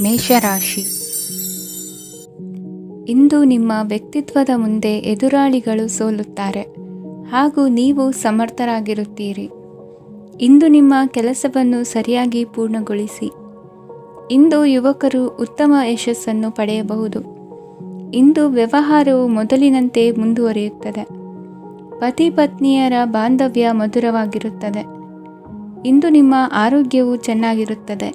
ಮೇಷರಾಶಿ. ಇಂದು ನಿಮ್ಮ ವ್ಯಕ್ತಿತ್ವದ ಮುಂದೆ ಎದುರಾಳಿಗಳು ಸೋಲುತ್ತಾರೆ ಹಾಗೂ ನೀವು ಸಮರ್ಥರಾಗಿರುತ್ತೀರಿ. ಇಂದು ನಿಮ್ಮ ಕೆಲಸವನ್ನು ಸರಿಯಾಗಿ ಪೂರ್ಣಗೊಳಿಸಿ. ಇಂದು ಯುವಕರು ಉತ್ತಮ ಯಶಸ್ಸನ್ನು ಪಡೆಯಬಹುದು. ಇಂದು ವ್ಯವಹಾರವು ಮೊದಲಿನಂತೆ ಮುಂದುವರಿಯುತ್ತದೆ. ಪತಿ ಪತ್ನಿಯರ ಬಾಂಧವ್ಯ ಮಧುರವಾಗಿರುತ್ತದೆ. ಇಂದು ನಿಮ್ಮ ಆರೋಗ್ಯವು ಚೆನ್ನಾಗಿರುತ್ತದೆ.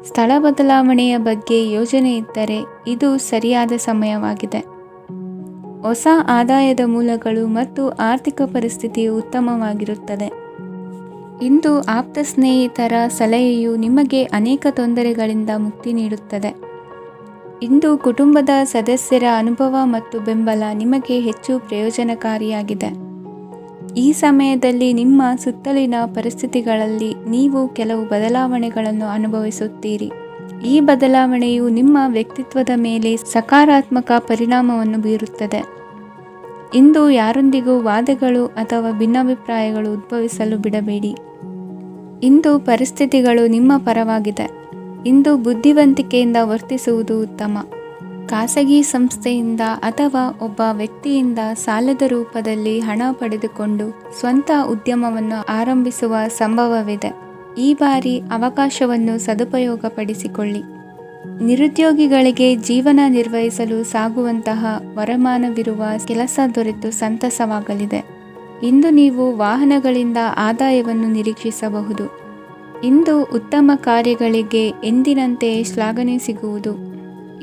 ಸ್ಥಳ ಬದಲಾವಣೆಯ ಬಗ್ಗೆ ಯೋಜನೆ ಇದ್ದರೆ ಇದು ಸರಿಯಾದ ಸಮಯವಾಗಿದೆ. ಹೊಸ ಆದಾಯದ ಮೂಲಗಳು ಮತ್ತು ಆರ್ಥಿಕ ಪರಿಸ್ಥಿತಿಯು ಉತ್ತಮವಾಗಿರುತ್ತದೆ. ಇಂದು ಆಪ್ತ ಸ್ನೇಹಿತರ ಸಲಹೆಯು ನಿಮಗೆ ಅನೇಕ ತೊಂದರೆಗಳಿಂದ ಮುಕ್ತಿ ನೀಡುತ್ತದೆ. ಇಂದು ಕುಟುಂಬದ ಸದಸ್ಯರ ಅನುಭವ ಮತ್ತು ಬೆಂಬಲ ನಿಮಗೆ ಹೆಚ್ಚು ಪ್ರಯೋಜನಕಾರಿಯಾಗಿದೆ. ಈ ಸಮಯದಲ್ಲಿ ನಿಮ್ಮ ಸುತ್ತಲಿನ ಪರಿಸ್ಥಿತಿಗಳಲ್ಲಿ ನೀವು ಕೆಲವು ಬದಲಾವಣೆಗಳನ್ನು ಅನುಭವಿಸುತ್ತೀರಿ. ಈ ಬದಲಾವಣೆಯು ನಿಮ್ಮ ವ್ಯಕ್ತಿತ್ವದ ಮೇಲೆ ಸಕಾರಾತ್ಮಕ ಪರಿಣಾಮವನ್ನು ಬೀರುತ್ತದೆ. ಇಂದು ಯಾರೊಂದಿಗೂ ವಾದಗಳು ಅಥವಾ ಭಿನ್ನಾಭಿಪ್ರಾಯಗಳು ಉದ್ಭವಿಸಲು ಬಿಡಬೇಡಿ. ಇಂದು ಪರಿಸ್ಥಿತಿಗಳು ನಿಮ್ಮ ಪರವಾಗಿದೆ. ಇಂದು ಬುದ್ಧಿವಂತಿಕೆಯಿಂದ ವರ್ತಿಸುವುದು ಉತ್ತಮ. ಖಾಸಗಿ ಸಂಸ್ಥೆಯಿಂದ ಅಥವಾ ಒಬ್ಬ ವ್ಯಕ್ತಿಯಿಂದ ಸಾಲದ ರೂಪದಲ್ಲಿ ಹಣ ಪಡೆದುಕೊಂಡು ಸ್ವಂತ ಉದ್ಯಮವನ್ನು ಆರಂಭಿಸುವ ಸಂಭವವಿದೆ. ಈ ಬಾರಿ ಅವಕಾಶವನ್ನು ಸದುಪಯೋಗಪಡಿಸಿಕೊಳ್ಳಿ. ನಿರುದ್ಯೋಗಿಗಳಿಗೆ ಜೀವನ ನಿರ್ವಹಿಸಲು ಸಾಗುವಂತಹ ವರಮಾನವಿರುವ ಕೆಲಸ ದೊರೆತು ಸಂತಸವಾಗಲಿದೆ. ಇಂದು ನೀವು ವಾಹನಗಳಿಂದ ಆದಾಯವನ್ನು ನಿರೀಕ್ಷಿಸಬಹುದು. ಇಂದು ಉತ್ತಮ ಕಾರ್ಯಗಳಿಗೆ ಎಂದಿನಂತೆಯೇ ಶ್ಲಾಘನೆ ಸಿಗುವುದು.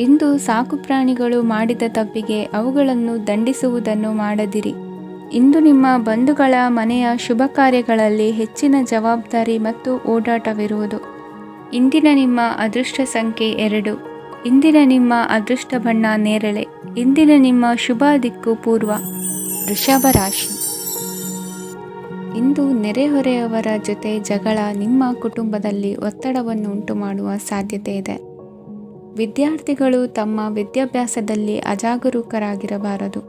ಇಂದು ಸಾಕುಪ್ರಾಣಿಗಳು ಮಾಡಿದ ತಪ್ಪಿಗೆ ಅವುಗಳನ್ನು ದಂಡಿಸುವುದನ್ನು ಮಾಡದಿರಿ. ಇಂದು ನಿಮ್ಮ ಬಂಧುಗಳ ಮನೆಯ ಶುಭ ಕಾರ್ಯಗಳಲ್ಲಿ ಹೆಚ್ಚಿನ ಜವಾಬ್ದಾರಿ ಮತ್ತು ಓಡಾಟವಿರುವುದು. ಇಂದಿನ ನಿಮ್ಮ ಅದೃಷ್ಟ ಸಂಖ್ಯೆ 2. ಇಂದಿನ ನಿಮ್ಮ ಅದೃಷ್ಟ ಬಣ್ಣ ನೇರಳೆ. ಇಂದಿನ ನಿಮ್ಮ ಶುಭ ದಿಕ್ಕು ಪೂರ್ವ. ವೃಷಭ ರಾಶಿ. ಇಂದು ನೆರೆಹೊರೆಯವರ ಜೊತೆ ಜಗಳ ನಿಮ್ಮ ಕುಟುಂಬದಲ್ಲಿ ಒತ್ತಡವನ್ನು ಉಂಟುಮಾಡುವ ಸಾಧ್ಯತೆ ಇದೆ. ವಿದ್ಯಾರ್ಥಿಗಳು ತಮ್ಮ ವಿದ್ಯಾಭ್ಯಾಸದಲ್ಲಿ ಅಜಾಗರೂಕರಾಗಿರಬಾರದು.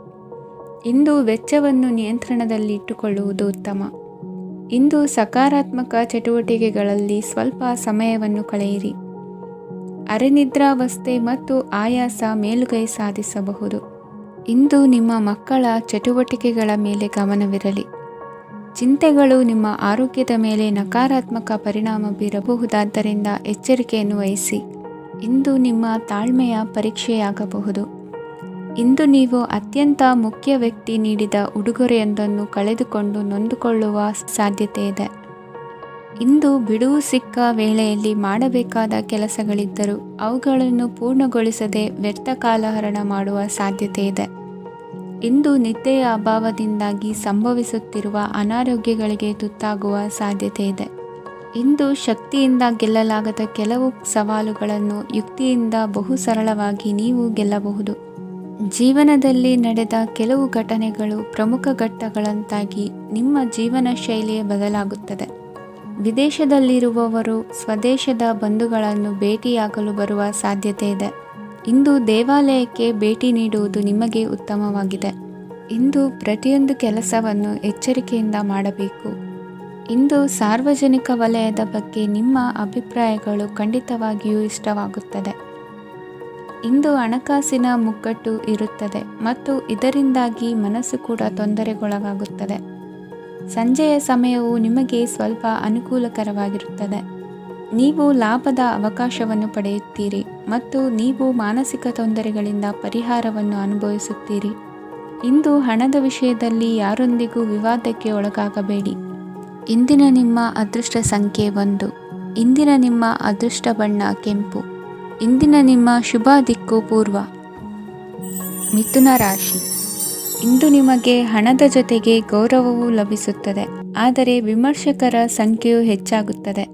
ಇಂದು ವೆಚ್ಚವನ್ನು ನಿಯಂತ್ರಣದಲ್ಲಿ ಇಟ್ಟುಕೊಳ್ಳುವುದು ಉತ್ತಮ. ಇಂದು ಸಕಾರಾತ್ಮಕ ಚಟುವಟಿಕೆಗಳಲ್ಲಿ ಸ್ವಲ್ಪ ಸಮಯವನ್ನು ಕಳೆಯಿರಿ. ಅರೆನಿದ್ರಾವಸ್ಥೆ ಮತ್ತು ಆಯಾಸ ಮೇಲುಗೈ ಸಾಧಿಸಬಹುದು. ಇಂದು ನಿಮ್ಮ ಮಕ್ಕಳ ಚಟುವಟಿಕೆಗಳ ಮೇಲೆ ಗಮನವಿರಲಿ. ಚಿಂತೆಗಳು ನಿಮ್ಮ ಆರೋಗ್ಯದ ಮೇಲೆ ನಕಾರಾತ್ಮಕ ಪರಿಣಾಮ ಬೀರಬಹುದಾದ್ದರಿಂದ ಎಚ್ಚರಿಕೆಯನ್ನು ವಹಿಸಿ. ಇಂದು ನಿಮ್ಮ ತಾಳ್ಮೆಯ ಪರೀಕ್ಷೆಯಾಗಬಹುದು. ಇಂದು ನೀವು ಅತ್ಯಂತ ಮುಖ್ಯ ವ್ಯಕ್ತಿ ನೀಡಿದ ಉಡುಗೊರೆಯೊಂದನ್ನು ಕಳೆದುಕೊಂಡು ನೊಂದುಕೊಳ್ಳುವ ಸಾಧ್ಯತೆ ಇದೆ. ಇಂದು ಬಿಡುವು ಸಿಕ್ಕ ವೇಳೆಯಲ್ಲಿ ಮಾಡಬೇಕಾದ ಕೆಲಸಗಳಿದ್ದರೂ ಅವುಗಳನ್ನು ಪೂರ್ಣಗೊಳಿಸದೆ ವ್ಯರ್ಥ ಕಾಲಹರಣ ಮಾಡುವ ಸಾಧ್ಯತೆ ಇದೆ. ಇಂದು ನಿದ್ದೆಯ ಅಭಾವದಿಂದಾಗಿ ಸಂಭವಿಸುತ್ತಿರುವ ಅನಾರೋಗ್ಯಗಳಿಗೆ ತುತ್ತಾಗುವ ಸಾಧ್ಯತೆ ಇದೆ. ಇಂದು ಶಕ್ತಿಯಿಂದ ಗೆಲ್ಲಲಾಗದ ಕೆಲವು ಸವಾಲುಗಳನ್ನು ಯುಕ್ತಿಯಿಂದ ಬಹು ಸರಳವಾಗಿ ನೀವು ಗೆಲ್ಲಬಹುದು. ಜೀವನದಲ್ಲಿ ನಡೆದ ಕೆಲವು ಘಟನೆಗಳು ಪ್ರಮುಖ ಘಟ್ಟಗಳಂತಾಗಿ ನಿಮ್ಮ ಜೀವನ ಶೈಲಿಯೇ ಬದಲಾಗುತ್ತದೆ. ವಿದೇಶದಲ್ಲಿರುವವರು ಸ್ವದೇಶದ ಬಂಧುಗಳನ್ನು ಭೇಟಿಯಾಗಲು ಬರುವ ಸಾಧ್ಯತೆ ಇದೆ. ಇಂದು ದೇವಾಲಯಕ್ಕೆ ಭೇಟಿ ನೀಡುವುದು ನಿಮಗೆ ಉತ್ತಮವಾಗಿದೆ. ಇಂದು ಪ್ರತಿಯೊಂದು ಕೆಲಸವನ್ನು ಎಚ್ಚರಿಕೆಯಿಂದ ಮಾಡಬೇಕು. ಇಂದು ಸಾರ್ವಜನಿಕ ವಲಯದ ಬಗ್ಗೆ ನಿಮ್ಮ ಅಭಿಪ್ರಾಯಗಳು ಖಂಡಿತವಾಗಿಯೂ ಇಷ್ಟವಾಗುತ್ತದೆ. ಇಂದು ಹಣಕಾಸಿನ ಮುಗ್ಗಟ್ಟು ಇರುತ್ತದೆ ಮತ್ತು ಇದರಿಂದಾಗಿ ಮನಸ್ಸು ಕೂಡ ತೊಂದರೆಗೊಳಗಾಗುತ್ತದೆ. ಸಂಜೆಯ ಸಮಯವು ನಿಮಗೆ ಸ್ವಲ್ಪ ಅನುಕೂಲಕರವಾಗಿರುತ್ತದೆ. ನೀವು ಲಾಭದ ಅವಕಾಶವನ್ನು ಪಡೆಯುತ್ತೀರಿ ಮತ್ತು ನೀವು ಮಾನಸಿಕ ತೊಂದರೆಗಳಿಂದ ಪರಿಹಾರವನ್ನು ಅನುಭವಿಸುತ್ತೀರಿ. ಇಂದು ಹಣದ ವಿಷಯದಲ್ಲಿ ಯಾರೊಂದಿಗೂ ವಿವಾದಕ್ಕೆ ಒಳಗಾಗಬೇಡಿ. ಇಂದಿನ ನಿಮ್ಮ ಅದೃಷ್ಟ ಸಂಖ್ಯೆ 1. ಇಂದಿನ ನಿಮ್ಮ ಅದೃಷ್ಟ ಬಣ್ಣ ಕೆಂಪು. ಇಂದಿನ ನಿಮ್ಮ ಶುಭ ದಿಕ್ಕು ಪೂರ್ವ. ಮಿಥುನ ರಾಶಿ. ಇಂದು ನಿಮಗೆ ಹಣದ ಜೊತೆಗೆ ಗೌರವವೂ ಲಭಿಸುತ್ತದೆ, ಆದರೆ ವಿಮರ್ಶಕರ ಸಂಖ್ಯೆಯು ಹೆಚ್ಚಾಗುತ್ತದೆ.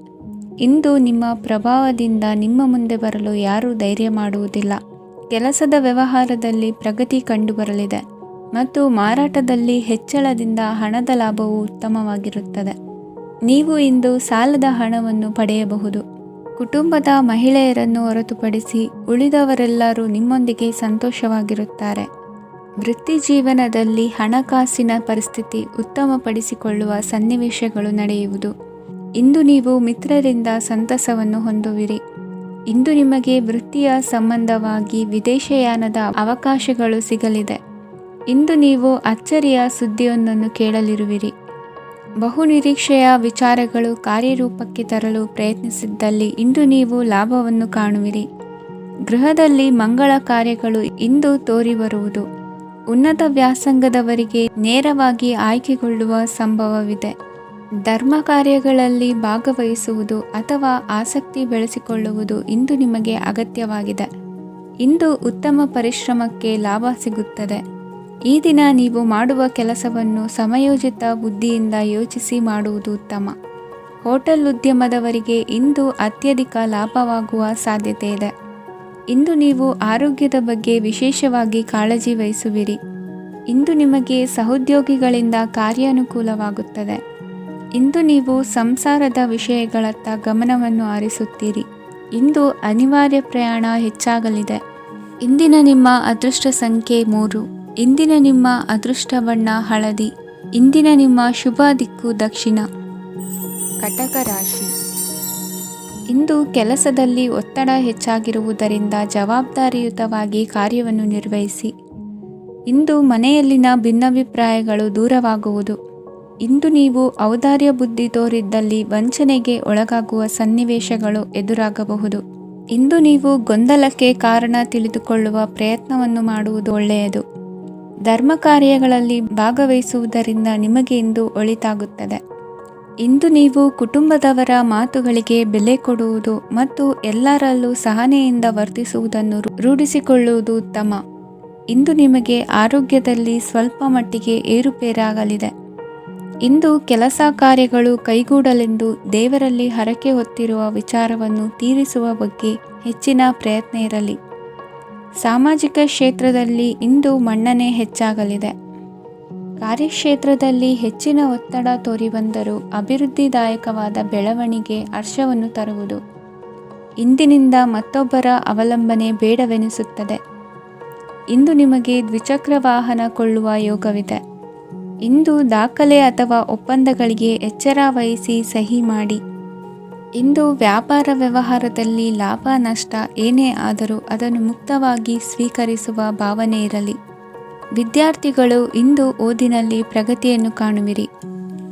ಇಂದು ನಿಮ್ಮ ಪ್ರಭಾವದಿಂದ ನಿಮ್ಮ ಮುಂದೆ ಬರಲು ಯಾರೂ ಧೈರ್ಯ ಮಾಡುವುದಿಲ್ಲ. ಕೆಲಸದ ವ್ಯವಹಾರದಲ್ಲಿ ಪ್ರಗತಿ ಕಂಡುಬರಲಿದೆ ಮತ್ತು ಮಾರಾಟದಲ್ಲಿ ಹೆಚ್ಚಳದಿಂದ ಹಣದ ಲಾಭವು ಉತ್ತಮವಾಗಿರುತ್ತದೆ. ನೀವು ಇಂದು ಸಾಲದ ಹಣವನ್ನು ಪಡೆಯಬಹುದು. ಕುಟುಂಬದ ಮಹಿಳೆಯರನ್ನು ಹೊರತುಪಡಿಸಿ ಉಳಿದವರೆಲ್ಲರೂ ನಿಮ್ಮೊಂದಿಗೆ ಸಂತೋಷವಾಗಿರುತ್ತಾರೆ. ವೃತ್ತಿ ಜೀವನದಲ್ಲಿ ಹಣಕಾಸಿನ ಪರಿಸ್ಥಿತಿ ಉತ್ತಮಪಡಿಸಿಕೊಳ್ಳುವ ಸನ್ನಿವೇಶಗಳು ನಡೆಯುವುದು. ಇಂದು ನೀವು ಮಿತ್ರರಿಂದ ಸಂತಸವನ್ನು ಹೊಂದುವಿರಿ. ಇಂದು ನಿಮಗೆ ವೃತ್ತಿಯ ಸಂಬಂಧವಾಗಿ ವಿದೇಶಯಾನದ ಅವಕಾಶಗಳು ಸಿಗಲಿದೆ. ಇಂದು ನೀವು ಅಚ್ಚರಿಯ ಸುದ್ದಿಯೊಂದನ್ನು ಕೇಳಲಿರುವಿರಿ. ಬಹುನಿರೀಕ್ಷೆಯ ವಿಚಾರಗಳು ಕಾರ್ಯರೂಪಕ್ಕೆ ತರಲು ಪ್ರಯತ್ನಿಸಿದ್ದಲ್ಲಿ ಇಂದು ನೀವು ಲಾಭವನ್ನು ಕಾಣುವಿರಿ. ಗೃಹದಲ್ಲಿ ಮಂಗಳ ಕಾರ್ಯಗಳು ಇಂದು ತೋರಿಬರುವುದು. ಉನ್ನತ ವ್ಯಾಸಂಗದವರಿಗೆ ನೇರವಾಗಿ ಆಯ್ಕೆಗೊಳ್ಳುವ ಸಂಭವವಿದೆ. ಧರ್ಮ ಕಾರ್ಯಗಳಲ್ಲಿ ಭಾಗವಹಿಸುವುದು ಅಥವಾ ಆಸಕ್ತಿ ಬೆಳೆಸಿಕೊಳ್ಳುವುದು ಇಂದು ನಿಮಗೆ ಅಗತ್ಯವಾಗಿದೆ. ಇಂದು ಉತ್ತಮ ಪರಿಶ್ರಮಕ್ಕೆ ಲಾಭ ಸಿಗುತ್ತದೆ. ಈ ದಿನ ನೀವು ಮಾಡುವ ಕೆಲಸವನ್ನು ಸಮಯೋಚಿತ ಬುದ್ಧಿಯಿಂದ ಯೋಚಿಸಿ ಮಾಡುವುದು ಉತ್ತಮ. ಹೋಟೆಲ್ ಉದ್ಯಮದವರಿಗೆ ಇಂದು ಅತ್ಯಧಿಕ ಲಾಭವಾಗುವ ಸಾಧ್ಯತೆ ಇದೆ. ಇಂದು ನೀವು ಆರೋಗ್ಯದ ಬಗ್ಗೆ ವಿಶೇಷವಾಗಿ ಕಾಳಜಿ ವಹಿಸುವಿರಿ. ಇಂದು ನಿಮಗೆ ಸಹೋದ್ಯೋಗಿಗಳಿಂದ ಕಾರ್ಯಾನುಕೂಲವಾಗುತ್ತದೆ. ಇಂದು ನೀವು ಸಂಸಾರದ ವಿಷಯಗಳತ್ತ ಗಮನವನ್ನು ಹರಿಸುತ್ತೀರಿ. ಇಂದು ಅನಿವಾರ್ಯ ಪ್ರಯಾಣ ಹೆಚ್ಚಾಗಲಿದೆ. ಇಂದಿನ ನಿಮ್ಮ ಅದೃಷ್ಟ ಸಂಖ್ಯೆ 3. ಇಂದಿನ ನಿಮ್ಮ ಅದೃಷ್ಟ ಬಣ್ಣ ಹಳದಿ. ಇಂದಿನ ನಿಮ್ಮ ಶುಭ ದಿಕ್ಕು ದಕ್ಷಿಣ. ಕಟಕ ರಾಶಿ. ಇಂದು ಕೆಲಸದಲ್ಲಿ ಒತ್ತಡ ಹೆಚ್ಚಾಗಿರುವುದರಿಂದ ಜವಾಬ್ದಾರಿಯುತವಾಗಿ ಕಾರ್ಯವನ್ನು ನಿರ್ವಹಿಸಿ. ಇಂದು ಮನೆಯಲ್ಲಿನ ಭಿನ್ನಾಭಿಪ್ರಾಯಗಳು ದೂರವಾಗುವುದು. ಇಂದು ನೀವು ಔದಾರ್ಯ ಬುದ್ಧಿ ತೋರಿದ್ದಲ್ಲಿ ವಂಚನೆಗೆ ಒಳಗಾಗುವ ಸನ್ನಿವೇಶಗಳು ಎದುರಾಗಬಹುದು. ಇಂದು ನೀವು ಗೊಂದಲಕ್ಕೆ ಕಾರಣ ತಿಳಿದುಕೊಳ್ಳುವ ಪ್ರಯತ್ನವನ್ನು ಮಾಡುವುದು ಒಳ್ಳೆಯದು. ಧರ್ಮ ಕಾರ್ಯಗಳಲ್ಲಿ ಭಾಗವಹಿಸುವುದರಿಂದ ನಿಮಗೆ ಇಂದು ಒಳಿತಾಗುತ್ತದೆ. ಇಂದು ನೀವು ಕುಟುಂಬದವರ ಮಾತುಗಳಿಗೆ ಬೆಲೆ ಕೊಡುವುದು ಮತ್ತು ಎಲ್ಲರಲ್ಲೂ ಸಹನೆಯಿಂದ ವರ್ತಿಸುವುದನ್ನು ರೂಢಿಸಿಕೊಳ್ಳುವುದು ಉತ್ತಮ. ಇಂದು ನಿಮಗೆ ಆರೋಗ್ಯದಲ್ಲಿ ಸ್ವಲ್ಪ ಮಟ್ಟಿಗೆ ಏರುಪೇರಾಗಲಿದೆ. ಇಂದು ಕೆಲಸ ಕಾರ್ಯಗಳು ಕೈಗೂಡಲೆಂದು ದೇವರಲ್ಲಿ ಹರಕೆ ಹೊತ್ತಿರುವ ವಿಚಾರವನ್ನು ತೀರಿಸುವ ಬಗ್ಗೆ ಹೆಚ್ಚಿನ ಪ್ರಯತ್ನ ಇರಲಿ. ಸಾಮಾಜಿಕ ಕ್ಷೇತ್ರದಲ್ಲಿ ಇಂದು ಮನ್ನಣೆ ಹೆಚ್ಚಾಗಲಿದೆ. ಕಾರ್ಯಕ್ಷೇತ್ರದಲ್ಲಿ ಹೆಚ್ಚಿನ ಒತ್ತಡ ತೋರಿಬಂದರೂ ಅಭಿವೃದ್ಧಿದಾಯಕವಾದ ಬೆಳವಣಿಗೆ ಹರ್ಷವನ್ನು ತರುವುದು. ಇಂದಿನಿಂದ ಮತ್ತೊಬ್ಬರ ಅವಲಂಬನೆ ಬೇಡವೆನಿಸುತ್ತದೆ. ಇಂದು ನಿಮಗೆ ದ್ವಿಚಕ್ರ ವಾಹನ ಕೊಳ್ಳುವ ಯೋಗವಿದೆ. ಇಂದು ದಾಖಲೆ ಅಥವಾ ಒಪ್ಪಂದಗಳಿಗೆ ಎಚ್ಚರ ವಹಿಸಿ ಸಹಿ ಮಾಡಿ. ಇಂದು ವ್ಯಾಪಾರ ವ್ಯವಹಾರದಲ್ಲಿ ಲಾಭ ನಷ್ಟ ಏನೇ ಆದರೂ ಅದನ್ನು ಮುಕ್ತವಾಗಿ ಸ್ವೀಕರಿಸುವ ಭಾವನೆ ಇರಲಿ. ವಿದ್ಯಾರ್ಥಿಗಳು ಇಂದು ಓದಿನಲ್ಲಿ ಪ್ರಗತಿಯನ್ನು ಕಾಣುವಿರಿ.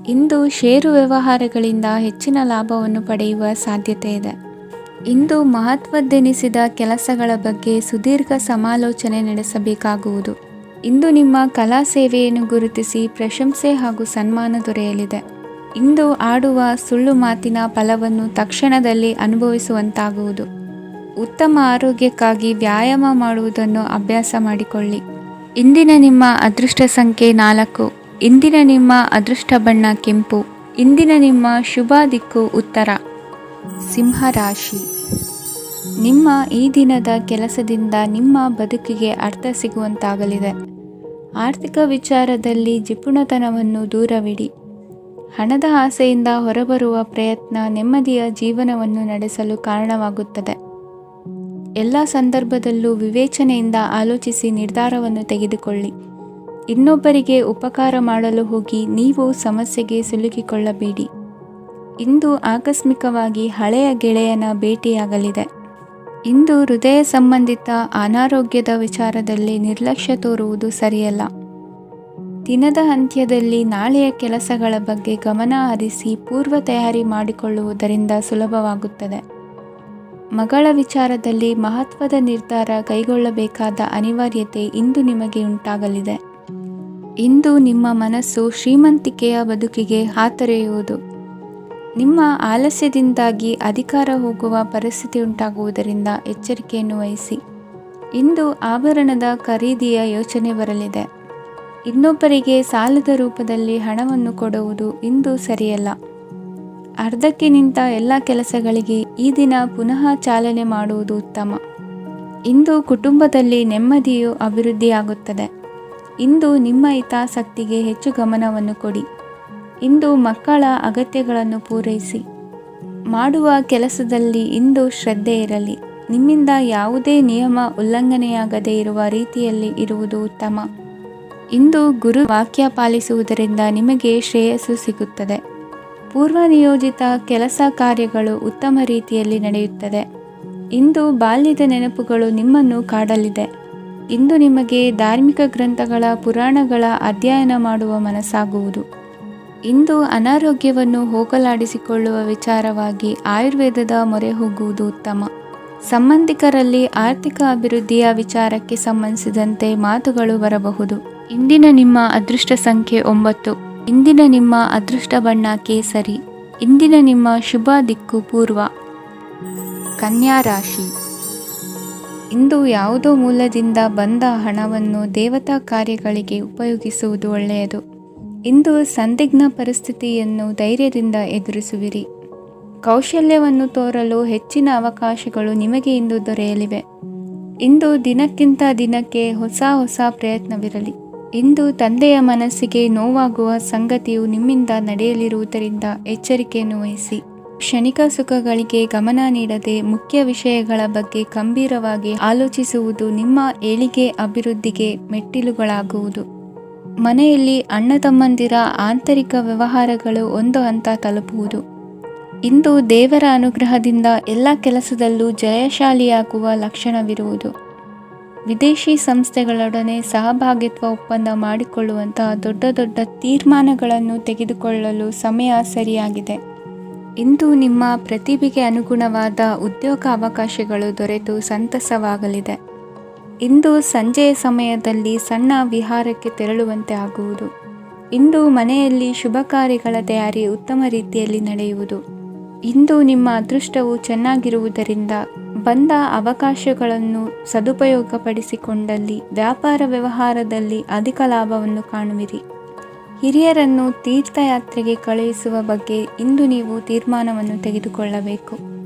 ಇಂದು ಷೇರು ವ್ಯವಹಾರಗಳಿಂದ ಹೆಚ್ಚಿನ ಲಾಭವನ್ನು ಪಡೆಯುವ ಸಾಧ್ಯತೆ ಇದೆ. ಇಂದು ಮಹತ್ವದ್ದೆನಿಸಿದ ಕೆಲಸಗಳ ಬಗ್ಗೆ ಸುದೀರ್ಘ ಸಮಾಲೋಚನೆ ನಡೆಸಬೇಕಾಗುವುದು. ಇಂದು ನಿಮ್ಮ ಕಲಾ ಸೇವೆಯನ್ನು ಗುರುತಿಸಿ ಪ್ರಶಂಸೆ ಹಾಗೂ ಸನ್ಮಾನ ದೊರೆಯಲಿದೆ. ಇಂದು ಆಡುವ ಸುಳ್ಳು ಮಾತಿನ ಫಲವನ್ನು ತಕ್ಷಣದಲ್ಲಿ ಅನುಭವಿಸುವಂತಾಗುವುದು. ಉತ್ತಮ ಆರೋಗ್ಯಕ್ಕಾಗಿ ವ್ಯಾಯಾಮ ಮಾಡುವುದನ್ನು ಅಭ್ಯಾಸ ಮಾಡಿಕೊಳ್ಳಿ. ಇಂದಿನ ನಿಮ್ಮ ಅದೃಷ್ಟ ಸಂಖ್ಯೆ 4. ಇಂದಿನ ನಿಮ್ಮ ಅದೃಷ್ಟ ಬಣ್ಣ ಕೆಂಪು. ಇಂದಿನ ನಿಮ್ಮ ಶುಭ ದಿಕ್ಕು ಉತ್ತರ. ಸಿಂಹರಾಶಿ. ನಿಮ್ಮ ಈ ದಿನದ ಕೆಲಸದಿಂದ ನಿಮ್ಮ ಬದುಕಿಗೆ ಅರ್ಥ ಸಿಗುವಂತಾಗಲಿದೆ. ಆರ್ಥಿಕ ವಿಚಾರದಲ್ಲಿ ಜಿಪುಣತನವನ್ನು ದೂರವಿಡಿ. ಹಣದ ಆಸೆಯಿಂದ ಹೊರಬರುವ ಪ್ರಯತ್ನ ನೆಮ್ಮದಿಯ ಜೀವನವನ್ನು ನಡೆಸಲು ಕಾರಣವಾಗುತ್ತದೆ. ಎಲ್ಲ ಸಂದರ್ಭದಲ್ಲೂ ವಿವೇಚನೆಯಿಂದ ಆಲೋಚಿಸಿ ನಿರ್ಧಾರವನ್ನು ತೆಗೆದುಕೊಳ್ಳಿ. ಇನ್ನೊಬ್ಬರಿಗೆ ಉಪಕಾರ ಮಾಡಲು ಹೋಗಿ ನೀವು ಸಮಸ್ಯೆಗೆ ಸಿಲುಕಿಕೊಳ್ಳಬೇಡಿ. ಇಂದು ಆಕಸ್ಮಿಕವಾಗಿ ಹಳೆಯ ಗೆಳೆಯನ ಭೇಟಿಯಾಗಲಿದೆ. ಇಂದು ಹೃದಯ ಸಂಬಂಧಿತ ಅನಾರೋಗ್ಯದ ವಿಚಾರದಲ್ಲಿ ನಿರ್ಲಕ್ಷ್ಯ ತೋರುವುದು ಸರಿಯಲ್ಲ. ದಿನದ ಅಂತ್ಯದಲ್ಲಿ ನಾಳೆಯ ಕೆಲಸಗಳ ಬಗ್ಗೆ ಗಮನ ಹರಿಸಿ ಪೂರ್ವ ತಯಾರಿ ಮಾಡಿಕೊಳ್ಳುವುದರಿಂದ ಸುಲಭವಾಗುತ್ತದೆ. ಮಗಳ ವಿಚಾರದಲ್ಲಿ ಮಹತ್ವದ ನಿರ್ಧಾರ ಕೈಗೊಳ್ಳಬೇಕಾದ ಅನಿವಾರ್ಯತೆ ಇಂದು ನಿಮಗೆ ಉಂಟಾಗಲಿದೆ. ಇಂದು ನಿಮ್ಮ ಮನಸ್ಸು ಶ್ರೀಮಂತಿಕೆಯ ಬದುಕಿಗೆ ಹಾತೊರೆಯುವುದು. ನಿಮ್ಮ ಆಲಸ್ಯದಿಂದಾಗಿ ಅಧಿಕಾರ ಹೋಗುವ ಪರಿಸ್ಥಿತಿ ಉಂಟಾಗುವುದರಿಂದ ಎಚ್ಚರಿಕೆಯನ್ನು ವಹಿಸಿ. ಇಂದು ಆಭರಣದ ಖರೀದಿಯ ಯೋಚನೆ ಬರಲಿದೆ. ಇನ್ನೊಬ್ಬರಿಗೆ ಸಾಲದ ರೂಪದಲ್ಲಿ ಹಣವನ್ನು ಕೊಡುವುದು ಇಂದು ಸರಿಯಲ್ಲ. ಅರ್ಧಕ್ಕೆ ನಿಂತ ಎಲ್ಲ ಕೆಲಸಗಳಿಗೆ ಈ ದಿನ ಪುನಃ ಚಾಲನೆ ಮಾಡುವುದು ಉತ್ತಮ. ಇಂದು ಕುಟುಂಬದಲ್ಲಿ ನೆಮ್ಮದಿಯು ಅಭಿವೃದ್ಧಿಯಾಗುತ್ತದೆ. ಇಂದು ನಿಮ್ಮ ಹಿತಾಸಕ್ತಿಗೆ ಹೆಚ್ಚು ಗಮನವನ್ನು ಕೊಡಿ. ಇಂದು ಮಕ್ಕಳ ಅಗತ್ಯಗಳನ್ನು ಪೂರೈಸಿ. ಮಾಡುವ ಕೆಲಸದಲ್ಲಿ ಇಂದು ಶ್ರದ್ಧೆ ಇರಲಿ. ನಿಮ್ಮಿಂದ ಯಾವುದೇ ನಿಯಮ ಉಲ್ಲಂಘನೆಯಾಗದೇ ಇರುವ ರೀತಿಯಲ್ಲಿ ಇರುವುದು ಉತ್ತಮ. ಇಂದು ಗುರು ವಾಕ್ಯ ಪಾಲಿಸುವುದರಿಂದ ನಿಮಗೆ ಶ್ರೇಯಸ್ಸು ಸಿಗುತ್ತದೆ. ಪೂರ್ವ ನಿಯೋಜಿತ ಕೆಲಸ ಕಾರ್ಯಗಳು ಉತ್ತಮ ರೀತಿಯಲ್ಲಿ ನಡೆಯುತ್ತದೆ. ಇಂದು ಬಾಲ್ಯದ ನೆನಪುಗಳು ನಿಮ್ಮನ್ನು ಕಾಡಲಿದೆ. ಇಂದು ನಿಮಗೆ ಧಾರ್ಮಿಕ ಗ್ರಂಥಗಳ ಪುರಾಣಗಳ ಅಧ್ಯಯನ ಮಾಡುವ ಮನಸ್ಸಾಗುವುದು. ಇಂದು ಅನಾರೋಗ್ಯವನ್ನು ಹೋಗಲಾಡಿಸಿಕೊಳ್ಳುವ ವಿಚಾರವಾಗಿ ಆಯುರ್ವೇದದ ಮೊರೆ ಹೋಗುವುದು ಉತ್ತಮ. ಸಂಬಂಧಿಕರಲ್ಲಿ ಆರ್ಥಿಕ ಅಭಿವೃದ್ಧಿಯ ವಿಚಾರಕ್ಕೆ ಸಂಬಂಧಿಸಿದಂತೆ ಮಾತುಗಳು ಬರಬಹುದು. ಇಂದಿನ ನಿಮ್ಮ ಅದೃಷ್ಟ ಸಂಖ್ಯೆ 9. ಇಂದಿನ ನಿಮ್ಮ ಅದೃಷ್ಟ ಬಣ್ಣ ಕೇಸರಿ. ಇಂದಿನ ನಿಮ್ಮ ಶುಭ ದಿಕ್ಕು ಪೂರ್ವ. ಕನ್ಯಾ ರಾಶಿ. ಇಂದು ಯಾವುದೋ ಮೂಲದಿಂದ ಬಂದ ಹಣವನ್ನು ದೇವತಾ ಕಾರ್ಯಗಳಿಗೆ ಉಪಯೋಗಿಸುವುದು ಒಳ್ಳೆಯದು. ಇಂದು ಸಂದಿಗ್ಧ ಪರಿಸ್ಥಿತಿಯನ್ನು ಧೈರ್ಯದಿಂದ ಎದುರಿಸುವಿರಿ. ಕೌಶಲ್ಯವನ್ನು ತೋರಲು ಹೆಚ್ಚಿನ ಅವಕಾಶಗಳು ನಿಮಗೆ ಇಂದು ದೊರೆಯಲಿವೆ. ಇಂದು ದಿನಕ್ಕಿಂತ ದಿನಕ್ಕೆ ಹೊಸ ಪ್ರಯತ್ನವಿರಲಿ. ಇಂದು ತಂದೆಯ ಮನಸ್ಸಿಗೆ ನೋವಾಗುವ ಸಂಗತಿಯು ನಿಮ್ಮಿಂದ ನಡೆಯಲಿರುವುದರಿಂದ ಎಚ್ಚರಿಕೆಯನ್ನು ವಹಿಸಿ. ಕ್ಷಣಿಕ ಸುಖಗಳಿಗೆ ಗಮನ ನೀಡದೆ ಮುಖ್ಯ ವಿಷಯಗಳ ಬಗ್ಗೆ ಗಂಭೀರವಾಗಿ ಆಲೋಚಿಸುವುದು ನಿಮ್ಮ ಏಳಿಗೆ ಅಭಿವೃದ್ಧಿಗೆ ಮೆಟ್ಟಿಲುಗಳಾಗುವುದು. ಮನೆಯಲ್ಲಿ ಅಣ್ಣ ತಮ್ಮಂದಿರ ಆಂತರಿಕ ವ್ಯವಹಾರಗಳು ಒಂದು ಹಂತ ತಲುಪುವುದು. ಇಂದು ದೇವರ ಅನುಗ್ರಹದಿಂದ ಎಲ್ಲ ಕೆಲಸದಲ್ಲೂ ಜಯಶಾಲಿಯಾಗುವ ಲಕ್ಷಣವಿರುವುದು. ವಿದೇಶಿ ಸಂಸ್ಥೆಗಳೊಡನೆ ಸಹಭಾಗಿತ್ವ ಒಪ್ಪಂದ ಮಾಡಿಕೊಳ್ಳುವಂತಹ ದೊಡ್ಡ ತೀರ್ಮಾನಗಳನ್ನು ತೆಗೆದುಕೊಳ್ಳಲು ಸಮಯ ಸರಿಯಾಗಿದೆ. ಇಂದು ನಿಮ್ಮ ಪ್ರತಿಭೆಗೆ ಅನುಗುಣವಾದ ಉದ್ಯೋಗ ಅವಕಾಶಗಳು ದೊರೆತು ಸಂತಸವಾಗಲಿದೆ. ಇಂದು ಸಂಜೆಯ ಸಮಯದಲ್ಲಿ ಸಣ್ಣ ವಿಹಾರಕ್ಕೆ ತೆರಳುವಂತೆ ಆಗುವುದು. ಇಂದು ಮನೆಯಲ್ಲಿ ಶುಭ ಕಾರ್ಯಗಳ ತಯಾರಿ ಉತ್ತಮ ರೀತಿಯಲ್ಲಿ ನಡೆಯುವುದು. ಇಂದು ನಿಮ್ಮ ಅದೃಷ್ಟವು ಚೆನ್ನಾಗಿರುವುದರಿಂದ ಬಂದ ಅವಕಾಶಗಳನ್ನು ಸದುಪಯೋಗಪಡಿಸಿಕೊಂಡಲ್ಲಿ ವ್ಯಾಪಾರ ವ್ಯವಹಾರದಲ್ಲಿ ಅಧಿಕ ಲಾಭವನ್ನು ಕಾಣುವಿರಿ. ಹಿರಿಯರನ್ನು ತೀರ್ಥಯಾತ್ರೆಗೆ ಕಳುಹಿಸುವ ಬಗ್ಗೆ ಇಂದು ನೀವು ತೀರ್ಮಾನವನ್ನು ತೆಗೆದುಕೊಳ್ಳಬೇಕು.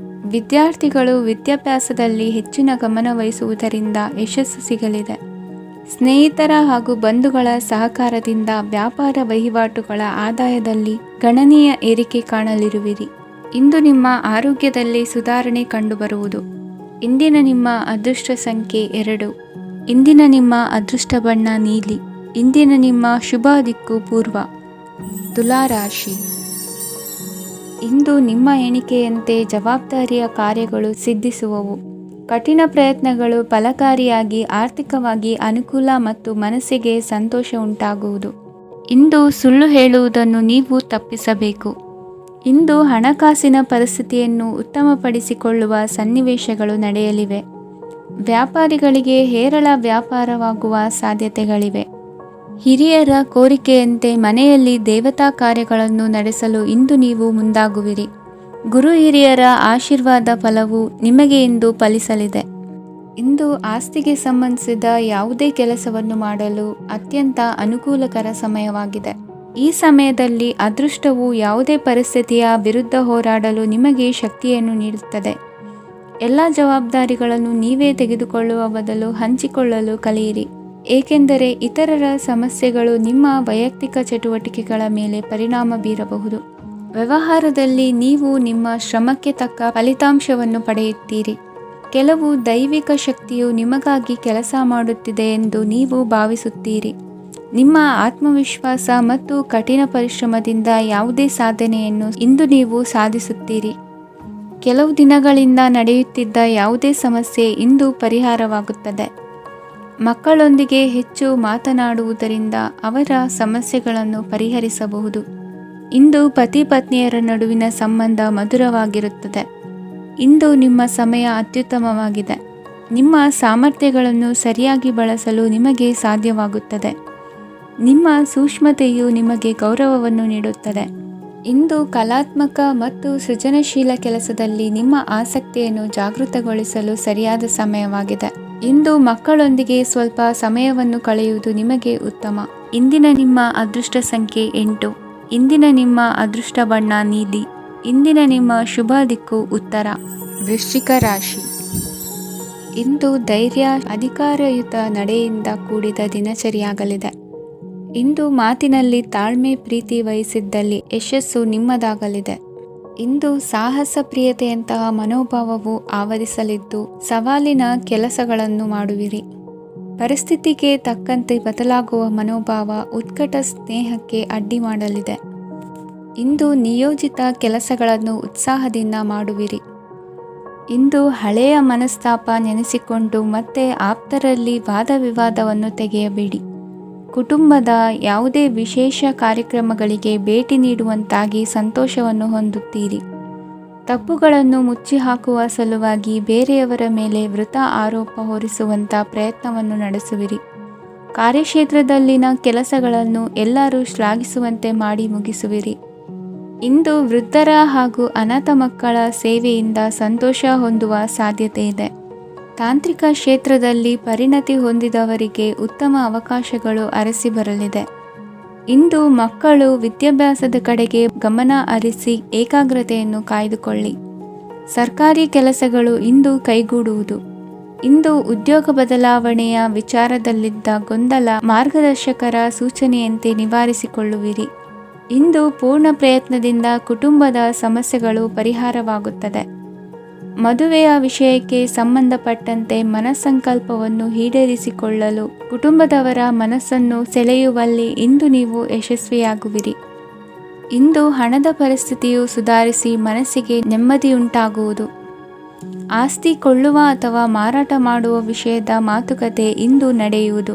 ವಿದ್ಯಾರ್ಥಿಗಳು ವಿದ್ಯಾಭ್ಯಾಸದಲ್ಲಿ ಹೆಚ್ಚಿನ ಗಮನ ವಹಿಸುವುದರಿಂದ ಯಶಸ್ಸು ಸಿಗಲಿದೆ. ಸ್ನೇಹಿತರ ಹಾಗೂ ಬಂಧುಗಳ ಸಹಕಾರದಿಂದ ವ್ಯಾಪಾರ ವಹಿವಾಟುಗಳ ಆದಾಯದಲ್ಲಿ ಗಣನೀಯ ಏರಿಕೆ ಕಾಣಲಿರುವಿರಿ. ಇಂದು ನಿಮ್ಮ ಆರೋಗ್ಯದಲ್ಲಿ ಸುಧಾರಣೆ ಕಂಡುಬರುವುದು. ಇಂದಿನ ನಿಮ್ಮ ಅದೃಷ್ಟ ಸಂಖ್ಯೆ 2. ಇಂದಿನ ನಿಮ್ಮ ಅದೃಷ್ಟ ಬಣ್ಣ ನೀಲಿ. ಇಂದಿನ ನಿಮ್ಮ ಶುಭ ದಿಕ್ಕು ಪೂರ್ವ. ತುಲಾರಾಶಿ. ಇಂದು ನಿಮ್ಮ ಎಣಿಕೆಯಂತೆ ಜವಾಬ್ದಾರಿಯ ಕಾರ್ಯಗಳು ಸಿದ್ಧಿಸುವವು. ಕಠಿಣ ಪ್ರಯತ್ನಗಳು ಫಲಕಾರಿಯಾಗಿ ಆರ್ಥಿಕವಾಗಿ ಅನುಕೂಲ ಮತ್ತು ಮನಸ್ಸಿಗೆ ಸಂತೋಷ ಉಂಟಾಗುವುದು. ಇಂದು ಸುಳ್ಳು ಹೇಳುವುದನ್ನು ನೀವು ತಪ್ಪಿಸಬೇಕು. ಇಂದು ಹಣಕಾಸಿನ ಪರಿಸ್ಥಿತಿಯನ್ನು ಉತ್ತಮಪಡಿಸಿಕೊಳ್ಳುವ ಸನ್ನಿವೇಶಗಳು ನಡೆಯಲಿವೆ. ವ್ಯಾಪಾರಿಗಳಿಗೆ ಹೇರಳ ವ್ಯಾಪಾರವಾಗುವ ಸಾಧ್ಯತೆಗಳಿವೆ. ಹಿರಿಯರ ಕೋರಿಕೆಯಂತೆ ಮನೆಯಲ್ಲಿ ದೇವತಾ ಕಾರ್ಯಗಳನ್ನು ನಡೆಸಲು ಇಂದು ನೀವು ಮುಂದಾಗುವಿರಿ. ಗುರು ಹಿರಿಯರ ಆಶೀರ್ವಾದ ಫಲವು ನಿಮಗೆ ಇಂದು ಫಲಿಸಲಿದೆ. ಇಂದು ಆಸ್ತಿಗೆ ಸಂಬಂಧಿಸಿದ ಯಾವುದೇ ಕೆಲಸವನ್ನು ಮಾಡಲು ಅತ್ಯಂತ ಅನುಕೂಲಕರ ಸಮಯವಾಗಿದೆ. ಈ ಸಮಯದಲ್ಲಿ ಅದೃಷ್ಟವು ಯಾವುದೇ ಪರಿಸ್ಥಿತಿಯ ವಿರುದ್ಧ ಹೋರಾಡಲು ನಿಮಗೆ ಶಕ್ತಿಯನ್ನು ನೀಡುತ್ತದೆ. ಎಲ್ಲ ಜವಾಬ್ದಾರಿಗಳನ್ನು ನೀವೇ ತೆಗೆದುಕೊಳ್ಳುವ ಬದಲು ಹಂಚಿಕೊಳ್ಳಲು ಕಲಿಯಿರಿ. ಏಕೆಂದರೆ ಇತರರ ಸಮಸ್ಯೆಗಳು ನಿಮ್ಮ ವೈಯಕ್ತಿಕ ಚಟುವಟಿಕೆಗಳ ಮೇಲೆ ಪರಿಣಾಮ ಬೀರಬಹುದು. ವ್ಯವಹಾರದಲ್ಲಿ ನೀವು ನಿಮ್ಮ ಶ್ರಮಕ್ಕೆ ತಕ್ಕ ಫಲಿತಾಂಶವನ್ನು ಪಡೆಯುತ್ತೀರಿ. ಕೆಲವು ದೈವಿಕ ಶಕ್ತಿಯು ನಿಮಗಾಗಿ ಕೆಲಸ ಮಾಡುತ್ತಿದೆ ಎಂದು ನೀವು ಭಾವಿಸುತ್ತೀರಿ. ನಿಮ್ಮ ಆತ್ಮವಿಶ್ವಾಸ ಮತ್ತು ಕಠಿಣ ಪರಿಶ್ರಮದಿಂದ ಯಾವುದೇ ಸಾಧನೆಯನ್ನು ಇಂದು ನೀವು ಸಾಧಿಸುತ್ತೀರಿ. ಕೆಲವು ದಿನಗಳಿಂದ ನಡೆಯುತ್ತಿದ್ದ ಯಾವುದೇ ಸಮಸ್ಯೆ ಇಂದು ಪರಿಹಾರವಾಗುತ್ತದೆ. ಮಕ್ಕಳೊಂದಿಗೆ ಹೆಚ್ಚು ಮಾತನಾಡುವುದರಿಂದ ಅವರ ಸಮಸ್ಯೆಗಳನ್ನು ಪರಿಹರಿಸಬಹುದು. ಇಂದು ಪತಿ ಪತ್ನಿಯರ ನಡುವಿನ ಸಂಬಂಧ ಮಧುರವಾಗಿರುತ್ತದೆ. ಇಂದು ನಿಮ್ಮ ಸಮಯ ಅತ್ಯುತ್ತಮವಾಗಿದೆ. ನಿಮ್ಮ ಸಾಮರ್ಥ್ಯಗಳನ್ನು ಸರಿಯಾಗಿ ಬಳಸಲು ನಿಮಗೆ ಸಾಧ್ಯವಾಗುತ್ತದೆ. ನಿಮ್ಮ ಸೂಕ್ಷ್ಮತೆಯು ನಿಮಗೆ ಗೌರವವನ್ನು ನೀಡುತ್ತದೆ. ಇಂದು ಕಲಾತ್ಮಕ ಮತ್ತು ಸೃಜನಶೀಲ ಕೆಲಸದಲ್ಲಿ ನಿಮ್ಮ ಆಸಕ್ತಿಯನ್ನು ಜಾಗೃತಗೊಳಿಸಲು ಸರಿಯಾದ ಸಮಯವಾಗಿದೆ. ಇಂದು ಮಕ್ಕಳೊಂದಿಗೆ ಸ್ವಲ್ಪ ಸಮಯವನ್ನು ಕಳೆಯುವುದು ನಿಮಗೆ ಉತ್ತಮ. ಇಂದಿನ ನಿಮ್ಮ ಅದೃಷ್ಟ ಸಂಖ್ಯೆ 8. ಇಂದಿನ ನಿಮ್ಮ ಅದೃಷ್ಟ ಬಣ್ಣ ನೀಲಿ. ಇಂದಿನ ನಿಮ್ಮ ಶುಭ ದಿಕ್ಕು ಉತ್ತರ. ವೃಶ್ಚಿಕ ರಾಶಿ. ಇಂದು ಧೈರ್ಯ, ಅಧಿಕಾರಯುತ ನಡೆಯಿಂದ ಕೂಡಿದ ದಿನಚರಿಯಾಗಲಿದೆ. ಇಂದು ಮಾತಿನಲ್ಲಿ ತಾಳ್ಮೆ, ಪ್ರೀತಿ ವಹಿಸಿದ್ದಲ್ಲಿ ಯಶಸ್ಸು ನಿಮ್ಮದಾಗಲಿದೆ. ಇಂದು ಸಾಹಸ ಪ್ರಿಯತೆಯಂತಹ ಮನೋಭಾವವು ಆವರಿಸಲಿದ್ದು ಸವಾಲಿನ ಕೆಲಸಗಳನ್ನು ಮಾಡುವಿರಿ. ಪರಿಸ್ಥಿತಿಗೆ ತಕ್ಕಂತೆ ಬದಲಾಗುವ ಮನೋಭಾವ ಉತ್ಕಟ ಸ್ನೇಹಕ್ಕೆ ಅಡ್ಡಿ ಮಾಡಲಿದೆ. ಇಂದು ನಿಯೋಜಿತ ಕೆಲಸಗಳನ್ನು ಉತ್ಸಾಹದಿಂದ ಮಾಡುವಿರಿ. ಇಂದು ಹಳೆಯ ಮನಸ್ತಾಪ ನೆನೆಸಿಕೊಂಡು ಮತ್ತೆ ಆಪ್ತರಲ್ಲಿ ವಾದ ವಿವಾದವನ್ನು ತೆಗೆಯಬೇಡಿ. ಕುಟುಂಬದ ಯಾವುದೇ ವಿಶೇಷ ಕಾರ್ಯಕ್ರಮಗಳಿಗೆ ಭೇಟಿ ನೀಡುವಂತಾಗಿ ಸಂತೋಷವನ್ನು ಹೊಂದುತ್ತೀರಿ. ತಪ್ಪುಗಳನ್ನು ಮುಚ್ಚಿಹಾಕುವ ಸಲುವಾಗಿ ಬೇರೆಯವರ ಮೇಲೆ ವೃಥಾ ಆರೋಪ ಹೊರಿಸುವಂಥ ಪ್ರಯತ್ನವನ್ನು ನಡೆಸುವಿರಿ. ಕಾರ್ಯಕ್ಷೇತ್ರದಲ್ಲಿನ ಕೆಲಸಗಳನ್ನು ಎಲ್ಲರೂ ಶ್ಲಾಘಿಸುವಂತೆ ಮಾಡಿ ಮುಗಿಸುವಿರಿ. ಇಂದು ವೃದ್ಧರ ಹಾಗೂ ಅನಾಥ ಮಕ್ಕಳ ಸೇವೆಯಿಂದ ಸಂತೋಷ ಹೊಂದುವ ಸಾಧ್ಯತೆ ಇದೆ. ತಾಂತ್ರಿಕ ಕ್ಷೇತ್ರದಲ್ಲಿ ಪರಿಣತಿ ಹೊಂದಿದವರಿಗೆ ಉತ್ತಮ ಅವಕಾಶಗಳು ಅರಸಿ ಬರಲಿದೆ. ಇಂದು ಮಕ್ಕಳು ವಿದ್ಯಾಭ್ಯಾಸದ ಕಡೆಗೆ ಗಮನ ಹರಿಸಿ ಏಕಾಗ್ರತೆಯನ್ನು ಕಾಯ್ದುಕೊಳ್ಳಿ. ಸರ್ಕಾರಿ ಕೆಲಸಗಳು ಇಂದು ಕೈಗೂಡುವುದು. ಇಂದು ಉದ್ಯೋಗ ಬದಲಾವಣೆಯ ವಿಚಾರದಲ್ಲಿದ್ದ ಗೊಂದಲ ಮಾರ್ಗದರ್ಶಕರ ಸೂಚನೆಯಂತೆ ನಿವಾರಿಸಿಕೊಳ್ಳುವಿರಿ. ಇಂದು ಪೂರ್ಣ ಪ್ರಯತ್ನದಿಂದ ಕುಟುಂಬದ ಸಮಸ್ಯೆಗಳು ಪರಿಹಾರವಾಗುತ್ತದೆ. ಮದುವೆಯ ವಿಷಯಕ್ಕೆ ಸಂಬಂಧಪಟ್ಟಂತೆ ಮನಸ್ಸಂಕಲ್ಪವನ್ನು ಈಡೇರಿಸಿಕೊಳ್ಳಲು ಕುಟುಂಬದವರ ಮನಸ್ಸನ್ನು ಸೆಳೆಯುವಲ್ಲಿ ಇಂದು ನೀವು ಯಶಸ್ವಿಯಾಗುವಿರಿ. ಇಂದು ಹಣದ ಪರಿಸ್ಥಿತಿಯು ಸುಧಾರಿಸಿ ಮನಸ್ಸಿಗೆ ನೆಮ್ಮದಿಯುಂಟಾಗುವುದು. ಆಸ್ತಿ ಕೊಳ್ಳುವ ಅಥವಾ ಮಾರಾಟ ಮಾಡುವ ವಿಷಯದ ಮಾತುಕತೆ ಇಂದು ನಡೆಯುವುದು.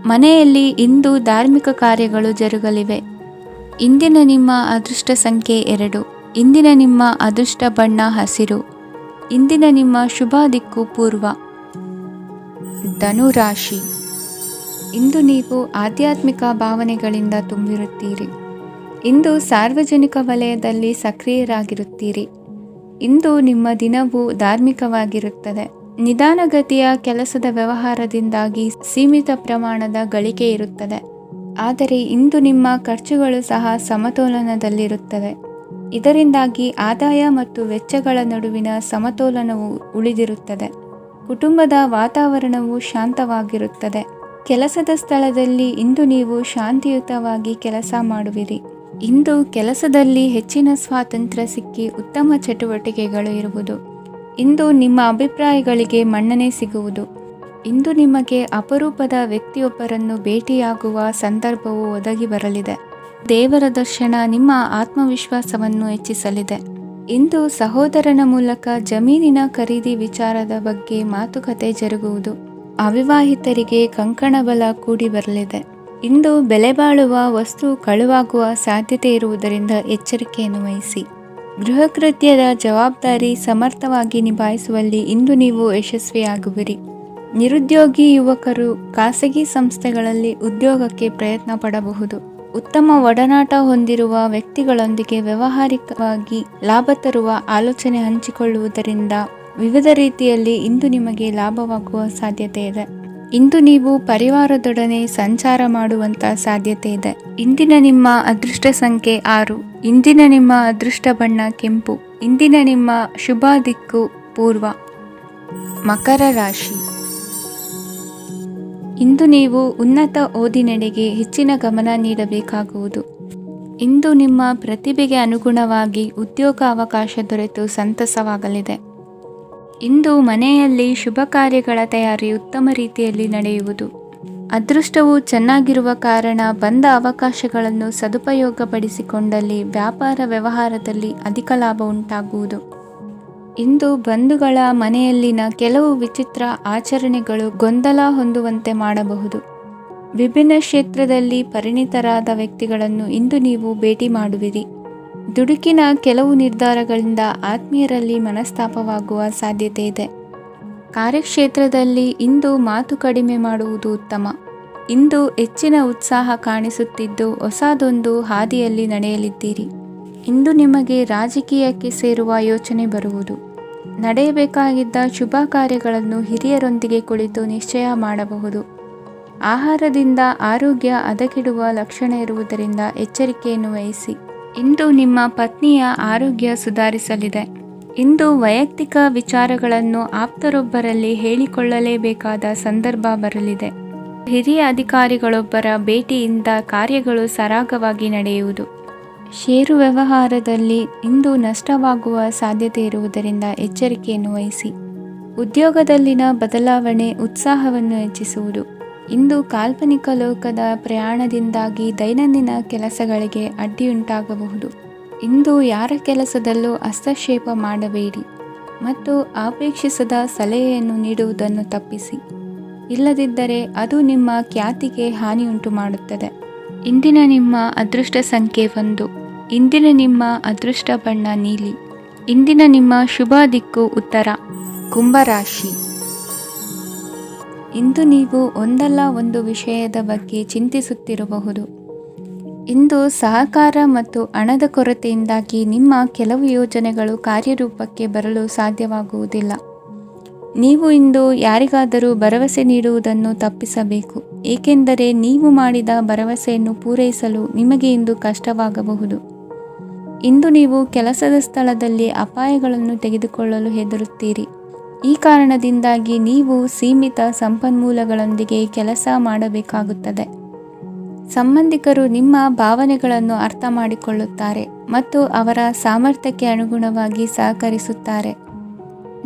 ಮನೆಯಲ್ಲಿ ಇಂದು ಧಾರ್ಮಿಕ ಕಾರ್ಯಗಳು ಜರುಗಲಿವೆ. ಇಂದಿನ ನಿಮ್ಮ ಅದೃಷ್ಟ ಸಂಖ್ಯೆ 2. ಇಂದಿನ ನಿಮ್ಮ ಅದೃಷ್ಟ ಬಣ್ಣ ಹಸಿರು. ಇಂದಿನ ನಿಮ್ಮ ಶುಭ ದಿಕ್ಕು ಪೂರ್ವ. ಧನುರಾಶಿ. ಇಂದು ನೀವು ಆಧ್ಯಾತ್ಮಿಕ ಭಾವನೆಗಳಿಂದ ತುಂಬಿರುತ್ತೀರಿ. ಇಂದು ಸಾರ್ವಜನಿಕ ವಲಯದಲ್ಲಿ ಸಕ್ರಿಯರಾಗಿರುತ್ತೀರಿ. ಇಂದು ನಿಮ್ಮ ದಿನವು ಧಾರ್ಮಿಕವಾಗಿರುತ್ತದೆ. ನಿಧಾನಗತಿಯ ಕೆಲಸದ ವ್ಯವಹಾರದಿಂದಾಗಿ ಸೀಮಿತ ಪ್ರಮಾಣದ ಗಳಿಕೆ ಇರುತ್ತದೆ. ಆದರೆ ಇಂದು ನಿಮ್ಮ ಖರ್ಚುಗಳು ಸಹ ಸಮತೋಲನದಲ್ಲಿರುತ್ತವೆ. ಇದರಿಂದಾಗಿ ಆದಾಯ ಮತ್ತು ವೆಚ್ಚಗಳ ನಡುವಿನ ಸಮತೋಲನವು ಉಳಿದಿರುತ್ತದೆ. ಕುಟುಂಬದ ವಾತಾವರಣವು ಶಾಂತವಾಗಿರುತ್ತದೆ. ಕೆಲಸದ ಸ್ಥಳದಲ್ಲಿ ಇಂದು ನೀವು ಶಾಂತಿಯುತವಾಗಿ ಕೆಲಸ ಮಾಡುವಿರಿ. ಇಂದು ಕೆಲಸದಲ್ಲಿ ಹೆಚ್ಚಿನ ಸ್ವಾತಂತ್ರ್ಯ ಸಿಕ್ಕಿ ಉತ್ತಮ ಚಟುವಟಿಕೆಗಳು ಇರುವುದು. ಇಂದು ನಿಮ್ಮ ಅಭಿಪ್ರಾಯಗಳಿಗೆ ಮನ್ನಣೆ ಸಿಗುವುದು. ಇಂದು ನಿಮಗೆ ಅಪರೂಪದ ವ್ಯಕ್ತಿಯೊಬ್ಬರನ್ನು ಭೇಟಿಯಾಗುವ ಸಂದರ್ಭವು ಒದಗಿ ಬರಲಿದೆ. ದೇವರ ದರ್ಶನ ನಿಮ್ಮ ಆತ್ಮವಿಶ್ವಾಸವನ್ನು ಹೆಚ್ಚಿಸಲಿದೆ. ಇಂದು ಸಹೋದರನ ಮೂಲಕ ಜಮೀನಿನ ಖರೀದಿ ವಿಚಾರದ ಬಗ್ಗೆ ಮಾತುಕತೆ ಜರುಗುವುದು. ಅವಿವಾಹಿತರಿಗೆ ಕಂಕಣ ಬಲ ಕೂಡಿ ಬರಲಿದೆ. ಇಂದು ಬೆಲೆ ಬಾಳುವ ವಸ್ತು ಕಳುವಾಗುವ ಸಾಧ್ಯತೆ ಇರುವುದರಿಂದ ಎಚ್ಚರಿಕೆಯನ್ನು ವಹಿಸಿ. ಗೃಹ ಕೃತ್ಯದ ಜವಾಬ್ದಾರಿ ಸಮರ್ಥವಾಗಿ ನಿಭಾಯಿಸುವಲ್ಲಿ ಇಂದು ನೀವು ಯಶಸ್ವಿಯಾಗುವಿರಿ. ನಿರುದ್ಯೋಗಿ ಯುವಕರು ಖಾಸಗಿ ಸಂಸ್ಥೆಗಳಲ್ಲಿ ಉದ್ಯೋಗಕ್ಕೆ ಪ್ರಯತ್ನ ಪಡಬಹುದು. ಉತ್ತಮ ಒಡನಾಟ ಹೊಂದಿರುವ ವ್ಯಕ್ತಿಗಳೊಂದಿಗೆ ವ್ಯಾವಹಾರಿಕವಾಗಿ ಲಾಭ ತರುವ ಆಲೋಚನೆ ಹಂಚಿಕೊಳ್ಳುವುದರಿಂದ ವಿವಿಧ ರೀತಿಯಲ್ಲಿ ಇಂದು ನಿಮಗೆ ಲಾಭವಾಗುವ ಸಾಧ್ಯತೆ ಇದೆ. ಇಂದು ನೀವು ಪರಿವಾರದೊಡನೆ ಸಂಚಾರ ಮಾಡುವಂಥ ಸಾಧ್ಯತೆ ಇದೆ. ಇಂದಿನ ನಿಮ್ಮ ಅದೃಷ್ಟ ಸಂಖ್ಯೆ 6. ಇಂದಿನ ನಿಮ್ಮ ಅದೃಷ್ಟ ಬಣ್ಣ ಕೆಂಪು. ಇಂದಿನ ನಿಮ್ಮ ಶುಭ ದಿಕ್ಕು ಪೂರ್ವ. ಮಕರ ರಾಶಿ. ಇಂದು ನೀವು ಉನ್ನತ ಓದಿನೆಡೆಗೆ ಹೆಚ್ಚಿನ ಗಮನ ನೀಡಬೇಕಾಗುವುದು. ಇಂದು ನಿಮ್ಮ ಪ್ರತಿಭೆಗೆ ಅನುಗುಣವಾಗಿ ಉದ್ಯೋಗ ಅವಕಾಶ ದೊರೆತು ಸಂತಸವಾಗಲಿದೆ. ಇಂದು ಮನೆಯಲ್ಲಿ ಶುಭ ಕಾರ್ಯಗಳ ತಯಾರಿ ಉತ್ತಮ ರೀತಿಯಲ್ಲಿ ನಡೆಯುವುದು. ಅದೃಷ್ಟವು ಚೆನ್ನಾಗಿರುವ ಕಾರಣ ಬಂದ ಅವಕಾಶಗಳನ್ನು ಸದುಪಯೋಗಪಡಿಸಿಕೊಂಡಲ್ಲಿ ವ್ಯಾಪಾರ ವ್ಯವಹಾರದಲ್ಲಿ ಅಧಿಕ ಲಾಭ ಉಂಟಾಗುವುದು. ಇಂದು ಬಂಧುಗಳ ಮನೆಯಲ್ಲಿನ ಕೆಲವು ವಿಚಿತ್ರ ಆಚರಣೆಗಳು ಗೊಂದಲ ಹೊಂದುವಂತೆ ಮಾಡಬಹುದು. ವಿಭಿನ್ನ ಕ್ಷೇತ್ರದಲ್ಲಿ ಪರಿಣಿತರಾದ ವ್ಯಕ್ತಿಗಳನ್ನು ಇಂದು ನೀವು ಭೇಟಿ ಮಾಡುವಿರಿ. ದುಡುಕಿನ ಕೆಲವು ನಿರ್ಧಾರಗಳಿಂದ ಆತ್ಮೀಯರಲ್ಲಿ ಮನಸ್ತಾಪವಾಗುವ ಸಾಧ್ಯತೆ ಇದೆ. ಕಾರ್ಯಕ್ಷೇತ್ರದಲ್ಲಿ ಇಂದು ಮಾತು ಕಡಿಮೆ ಮಾಡುವುದು ಉತ್ತಮ. ಇಂದು ಹೆಚ್ಚಿನ ಉತ್ಸಾಹ ಕಾಣಿಸುತ್ತಿದ್ದು ಹೊಸದೊಂದು ಹಾದಿಯಲ್ಲಿ ನಡೆಯಲಿದ್ದೀರಿ. ಇಂದು ನಿಮಗೆ ರಾಜಕೀಯಕ್ಕೆ ಸೇರುವ ಯೋಚನೆ ಬರುವುದು. ನಡೆಯಬೇಕಾಗಿದ್ದ ಶುಭ ಕಾರ್ಯಗಳನ್ನು ಹಿರಿಯರೊಂದಿಗೆ ಕುಳಿತು ನಿಶ್ಚಯ ಮಾಡಬಹುದು. ಆಹಾರದಿಂದ ಆರೋಗ್ಯ ಹದಗೆಡುವ ಲಕ್ಷಣ ಇರುವುದರಿಂದ ಎಚ್ಚರಿಕೆಯನ್ನು ವಹಿಸಿ. ಇಂದು ನಿಮ್ಮ ಪತ್ನಿಯ ಆರೋಗ್ಯ ಸುಧಾರಿಸಲಿದೆ. ಇಂದು ವೈಯಕ್ತಿಕ ವಿಚಾರಗಳನ್ನು ಆಪ್ತರೊಬ್ಬರಲ್ಲಿ ಹೇಳಿಕೊಳ್ಳಲೇಬೇಕಾದ ಸಂದರ್ಭ ಬರಲಿದೆ. ಹಿರಿಯ ಅಧಿಕಾರಿಗಳೊಬ್ಬರ ಭೇಟಿಯಿಂದ ಕಾರ್ಯಗಳು ಸರಾಗವಾಗಿ ನಡೆಯುವುದು. ಷೇರು ವ್ಯವಹಾರದಲ್ಲಿ ಇಂದು ನಷ್ಟವಾಗುವ ಸಾಧ್ಯತೆ ಇರುವುದರಿಂದ ಎಚ್ಚರಿಕೆಯನ್ನು ವಹಿಸಿ. ಉದ್ಯೋಗದಲ್ಲಿನ ಬದಲಾವಣೆ ಉತ್ಸಾಹವನ್ನು ಹೆಚ್ಚಿಸುವುದು. ಇಂದು ಕಾಲ್ಪನಿಕ ಲೋಕದ ಪ್ರಯಾಣದಿಂದಾಗಿ ದೈನಂದಿನ ಕೆಲಸಗಳಿಗೆ ಅಡ್ಡಿಯುಂಟಾಗಬಹುದು. ಇಂದು ಯಾರ ಕೆಲಸದಲ್ಲೂ ಹಸ್ತಕ್ಷೇಪ ಮಾಡಬೇಡಿ. ಮತ್ತು ಅಪೇಕ್ಷಿಸದ ಸಲಹೆಯನ್ನು ನೀಡುವುದನ್ನು ತಪ್ಪಿಸಿ. ಇಲ್ಲದಿದ್ದರೆ ಅದು ನಿಮ್ಮ ಖ್ಯಾತಿಗೆ ಹಾನಿಯುಂಟು ಮಾಡುತ್ತದೆ. ಇಂದಿನ ನಿಮ್ಮ ಅದೃಷ್ಟ ಸಂಖ್ಯೆ 1. ಇಂದಿನ ನಿಮ್ಮ ಅದೃಷ್ಟ ಬಣ್ಣ ನೀಲಿ. ಇಂದಿನ ನಿಮ್ಮ ಶುಭ ದಿಕ್ಕು ಉತ್ತರ. ಕುಂಭರಾಶಿ. ಇಂದು ನೀವು ಒಂದಲ್ಲ ಒಂದು ವಿಷಯದ ಬಗ್ಗೆ ಚಿಂತಿಸುತ್ತಿರಬಹುದು. ಇಂದು ಸಹಕಾರ ಮತ್ತು ಹಣದ ಕೊರತೆಯಿಂದಾಗಿ ನಿಮ್ಮ ಕೆಲವು ಯೋಜನೆಗಳು ಕಾರ್ಯರೂಪಕ್ಕೆ ಬರಲು ಸಾಧ್ಯವಾಗುವುದಿಲ್ಲ. ನೀವು ಇಂದು ಯಾರಿಗಾದರೂ ಭರವಸೆ ನೀಡುವುದನ್ನು ತಪ್ಪಿಸಬೇಕು, ಏಕೆಂದರೆ ನೀವು ಮಾಡಿದ ಭರವಸೆಯನ್ನು ಪೂರೈಸಲು ನಿಮಗೆ ಇಂದು ಕಷ್ಟವಾಗಬಹುದು. ಇಂದು ನೀವು ಕೆಲಸದ ಸ್ಥಳದಲ್ಲಿ ಅಪಾಯಗಳನ್ನು ತೆಗೆದುಕೊಳ್ಳಲು ಹೆದರುತ್ತೀರಿ. ಈ ಕಾರಣದಿಂದಾಗಿ ನೀವು ಸೀಮಿತ ಸಂಪನ್ಮೂಲಗಳೊಂದಿಗೆ ಕೆಲಸ ಮಾಡಬೇಕಾಗುತ್ತದೆ. ಸಂಬಂಧಿಕರು ನಿಮ್ಮ ಭಾವನೆಗಳನ್ನು ಅರ್ಥ ಮಾಡಿಕೊಳ್ಳುತ್ತಾರೆ ಮತ್ತು ಅವರ ಸಾಮರ್ಥ್ಯಕ್ಕೆ ಅನುಗುಣವಾಗಿ ಸಹಕರಿಸುತ್ತಾರೆ.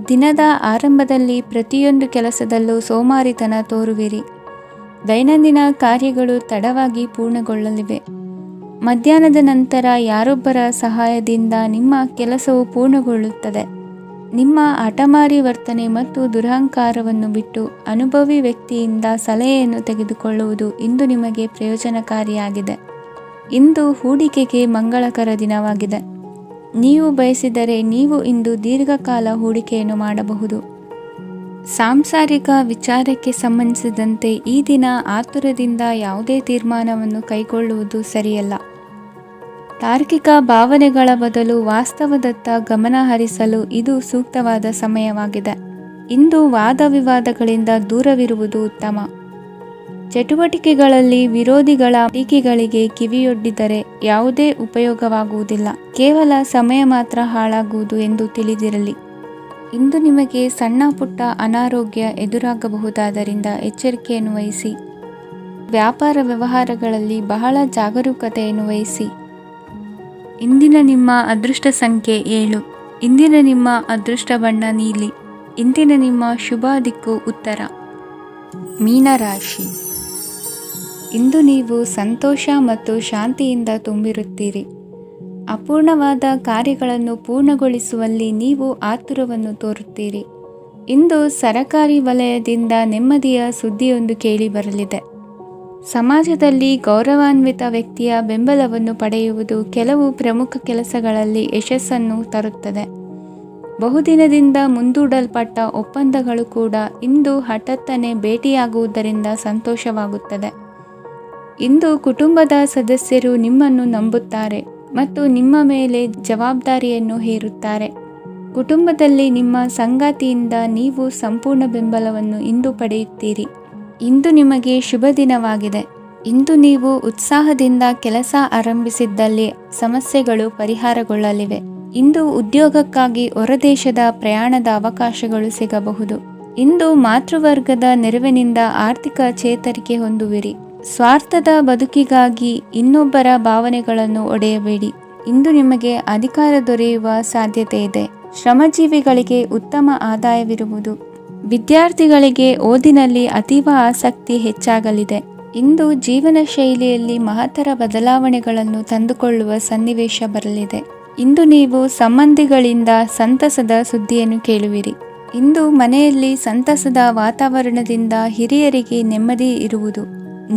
ದಿನದ ಆರಂಭದಲ್ಲಿ ಪ್ರತಿಯೊಂದು ಕೆಲಸದಲ್ಲೂ ಸೋಮಾರಿತನ ತೋರುವಿರಿ. ದೈನಂದಿನ ಕಾರ್ಯಗಳು ತಡವಾಗಿ ಪೂರ್ಣಗೊಳ್ಳಲಿವೆ. ಮಧ್ಯಾಹ್ನದ ನಂತರ ಯಾರೊಬ್ಬರ ಸಹಾಯದಿಂದ ನಿಮ್ಮ ಕೆಲಸವು ಪೂರ್ಣಗೊಳ್ಳುತ್ತದೆ. ನಿಮ್ಮ ಹಠಮಾರಿ ವರ್ತನೆ ಮತ್ತು ದುರಹಂಕಾರವನ್ನು ಬಿಟ್ಟು ಅನುಭವಿ ವ್ಯಕ್ತಿಯಿಂದ ಸಲಹೆಯನ್ನು ತೆಗೆದುಕೊಳ್ಳುವುದು ಇಂದು ನಿಮಗೆ ಪ್ರಯೋಜನಕಾರಿಯಾಗಿದೆ. ಇಂದು ಹೂಡಿಕೆಗೆ ಮಂಗಳಕರ ದಿನವಾಗಿದೆ. ನೀವು ಬಯಸಿದರೆ ನೀವು ಇಂದು ದೀರ್ಘಕಾಲ ಹೂಡಿಕೆಯನ್ನು ಮಾಡಬಹುದು. ಸಾಂಸಾರಿಕ ವಿಚಾರಕ್ಕೆ ಸಂಬಂಧಿಸಿದಂತೆ ಈ ದಿನ ಆತುರದಿಂದ ಯಾವುದೇ ತೀರ್ಮಾನವನ್ನು ಕೈಗೊಳ್ಳುವುದು ಸರಿಯಲ್ಲ. ತಾರ್ಕಿಕ ಭಾವನೆಗಳ ಬದಲು ವಾಸ್ತವದತ್ತ ಗಮನ ಹರಿಸಲು ಇದು ಸೂಕ್ತವಾದ ಸಮಯವಾಗಿದೆ. ಇಂದು ವಾದ ವಿವಾದಗಳಿಂದ ದೂರವಿರುವುದು ಉತ್ತಮ. ಚಟುವಟಿಕೆಗಳಲ್ಲಿ ವಿರೋಧಿಗಳ ಟೀಕೆಗಳಿಗೆ ಕಿವಿಯೊಡ್ಡಿದರೆ ಯಾವುದೇ ಉಪಯೋಗವಾಗುವುದಿಲ್ಲ, ಕೇವಲ ಸಮಯ ಮಾತ್ರ ಹಾಳಾಗುವುದು ಎಂದು ತಿಳಿದಿರಲಿ. ಇಂದು ನಿಮಗೆ ಸಣ್ಣ ಪುಟ್ಟ ಅನಾರೋಗ್ಯ ಎದುರಾಗಬಹುದಾದ್ದರಿಂದ ಎಚ್ಚರಿಕೆಯನ್ನು ವಹಿಸಿ. ವ್ಯಾಪಾರ ವ್ಯವಹಾರಗಳಲ್ಲಿ ಬಹಳ ಜಾಗರೂಕತೆಯನ್ನು ವಹಿಸಿ. ಇಂದಿನ ನಿಮ್ಮ ಅದೃಷ್ಟ ಸಂಖ್ಯೆ 7. ಇಂದಿನ ನಿಮ್ಮ ಅದೃಷ್ಟ ಬಣ್ಣ ನೀಲಿ. ಇಂದಿನ ನಿಮ್ಮ ಶುಭ ದಿಕ್ಕು ಉತ್ತರ. ಮೀನರಾಶಿ. ಇಂದು ನೀವು ಸಂತೋಷ ಮತ್ತು ಶಾಂತಿಯಿಂದ ತುಂಬಿರುತ್ತೀರಿ. ಅಪೂರ್ಣವಾದ ಕಾರ್ಯಗಳನ್ನು ಪೂರ್ಣಗೊಳಿಸುವಲ್ಲಿ ನೀವು ಆತುರವನ್ನು ತೋರುತ್ತೀರಿ. ಇಂದು ಸರಕಾರಿ ವಲಯದಿಂದ ನೆಮ್ಮದಿಯ ಸುದ್ದಿಯೊಂದು ಕೇಳಿಬರಲಿದೆ. ಸಮಾಜದಲ್ಲಿ ಗೌರವಾನ್ವಿತ ವ್ಯಕ್ತಿಯ ಬೆಂಬಲವನ್ನು ಪಡೆಯುವುದು ಕೆಲವು ಪ್ರಮುಖ ಕೆಲಸಗಳಲ್ಲಿ ಯಶಸ್ಸನ್ನು ತರುತ್ತದೆ. ಬಹುದಿನದಿಂದ ಮುಂದೂಡಲ್ಪಟ್ಟ ಒಪ್ಪಂದಗಳು ಕೂಡ ಇಂದು ಹಠಾತ್ತನೆ ಭೇಟಿಯಾಗುವುದರಿಂದ ಸಂತೋಷವಾಗುತ್ತದೆ. ಇಂದು ಕುಟುಂಬದ ಸದಸ್ಯರು ನಿಮ್ಮನ್ನು ನಂಬುತ್ತಾರೆ ಮತ್ತು ನಿಮ್ಮ ಮೇಲೆ ಜವಾಬ್ದಾರಿಯನ್ನು ಹೇರುತ್ತಾರೆ. ಕುಟುಂಬದಲ್ಲಿ ನಿಮ್ಮ ಸಂಗಾತಿಯಿಂದ ನೀವು ಸಂಪೂರ್ಣ ಬೆಂಬಲವನ್ನು ಇಂದು ಪಡೆಯುತ್ತೀರಿ. ಇಂದು ನಿಮಗೆ ಶುಭ ದಿನವಾಗಿದೆ. ಇಂದು ನೀವು ಉತ್ಸಾಹದಿಂದ ಕೆಲಸ ಆರಂಭಿಸಿದ್ದಲ್ಲಿ ಸಮಸ್ಯೆಗಳು ಪರಿಹಾರಗೊಳ್ಳಲಿವೆ. ಇಂದು ಉದ್ಯೋಗಕ್ಕಾಗಿ ಹೊರದೇಶದ ಪ್ರಯಾಣದ ಅವಕಾಶಗಳು ಸಿಗಬಹುದು. ಇಂದು ಮಾತೃವರ್ಗದ ನೆರವಿನಿಂದ ಆರ್ಥಿಕ ಚೇತರಿಕೆ ಹೊಂದುವಿರಿ. ಸ್ವಾರ್ಥದ ಬದುಕಿಗಾಗಿ ಇನ್ನೊಬ್ಬರ ಭಾವನೆಗಳನ್ನು ಒಡೆಯಬೇಡಿ. ಇಂದು ನಿಮಗೆ ಅಧಿಕಾರ ದೊರೆಯುವ ಸಾಧ್ಯತೆ ಇದೆ. ಶ್ರಮಜೀವಿಗಳಿಗೆ ಉತ್ತಮ ಆದಾಯವಿರುವುದು. ವಿದ್ಯಾರ್ಥಿಗಳಿಗೆ ಓದಿನಲ್ಲಿ ಅತೀವ ಆಸಕ್ತಿ ಹೆಚ್ಚಾಗಲಿದೆ. ಇಂದು ಜೀವನ ಶೈಲಿಯಲ್ಲಿ ಮಹತ್ತರ ಬದಲಾವಣೆಗಳನ್ನು ತಂದುಕೊಳ್ಳುವ ಸನ್ನಿವೇಶ ಬರಲಿದೆ. ಇಂದು ನೀವು ಸಂಬಂಧಿಗಳಿಂದ ಸಂತಸದ ಸುದ್ದಿಯನ್ನು ಕೇಳುವಿರಿ. ಇಂದು ಮನೆಯಲ್ಲಿ ಸಂತಸದ ವಾತಾವರಣದಿಂದ ಹಿರಿಯರಿಗೆ ನೆಮ್ಮದಿ ಇರುವುದು.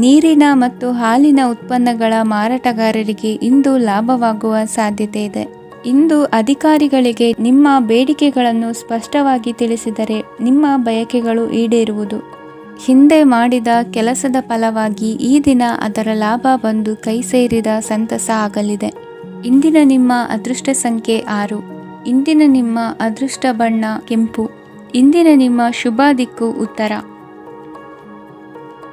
ನೀರಿನ ಮತ್ತು ಹಾಲಿನ ಉತ್ಪನ್ನಗಳ ಮಾರಾಟಗಾರರಿಗೆ ಇಂದು ಲಾಭವಾಗುವ ಸಾಧ್ಯತೆ ಇದೆ. ಇಂದು ಅಧಿಕಾರಿಗಳಿಗೆ ನಿಮ್ಮ ಬೇಡಿಕೆಗಳನ್ನು ಸ್ಪಷ್ಟವಾಗಿ ತಿಳಿಸಿದರೆ ನಿಮ್ಮ ಬಯಕೆಗಳು ಈಡೇರುವುದು. ಹಿಂದೆ ಮಾಡಿದ ಕೆಲಸದ ಫಲವಾಗಿ ಈ ದಿನ ಅದರ ಲಾಭ ಬಂದು ಕೈ ಸೇರಿದ ಸಂತಸ ಆಗಲಿದೆ. ಇಂದಿನ ನಿಮ್ಮ ಅದೃಷ್ಟ ಸಂಖ್ಯೆ 6. ಇಂದಿನ ನಿಮ್ಮ ಅದೃಷ್ಟ ಬಣ್ಣ ಕೆಂಪು. ಇಂದಿನ ನಿಮ್ಮ ಶುಭ ದಿಕ್ಕು ಉತ್ತರ.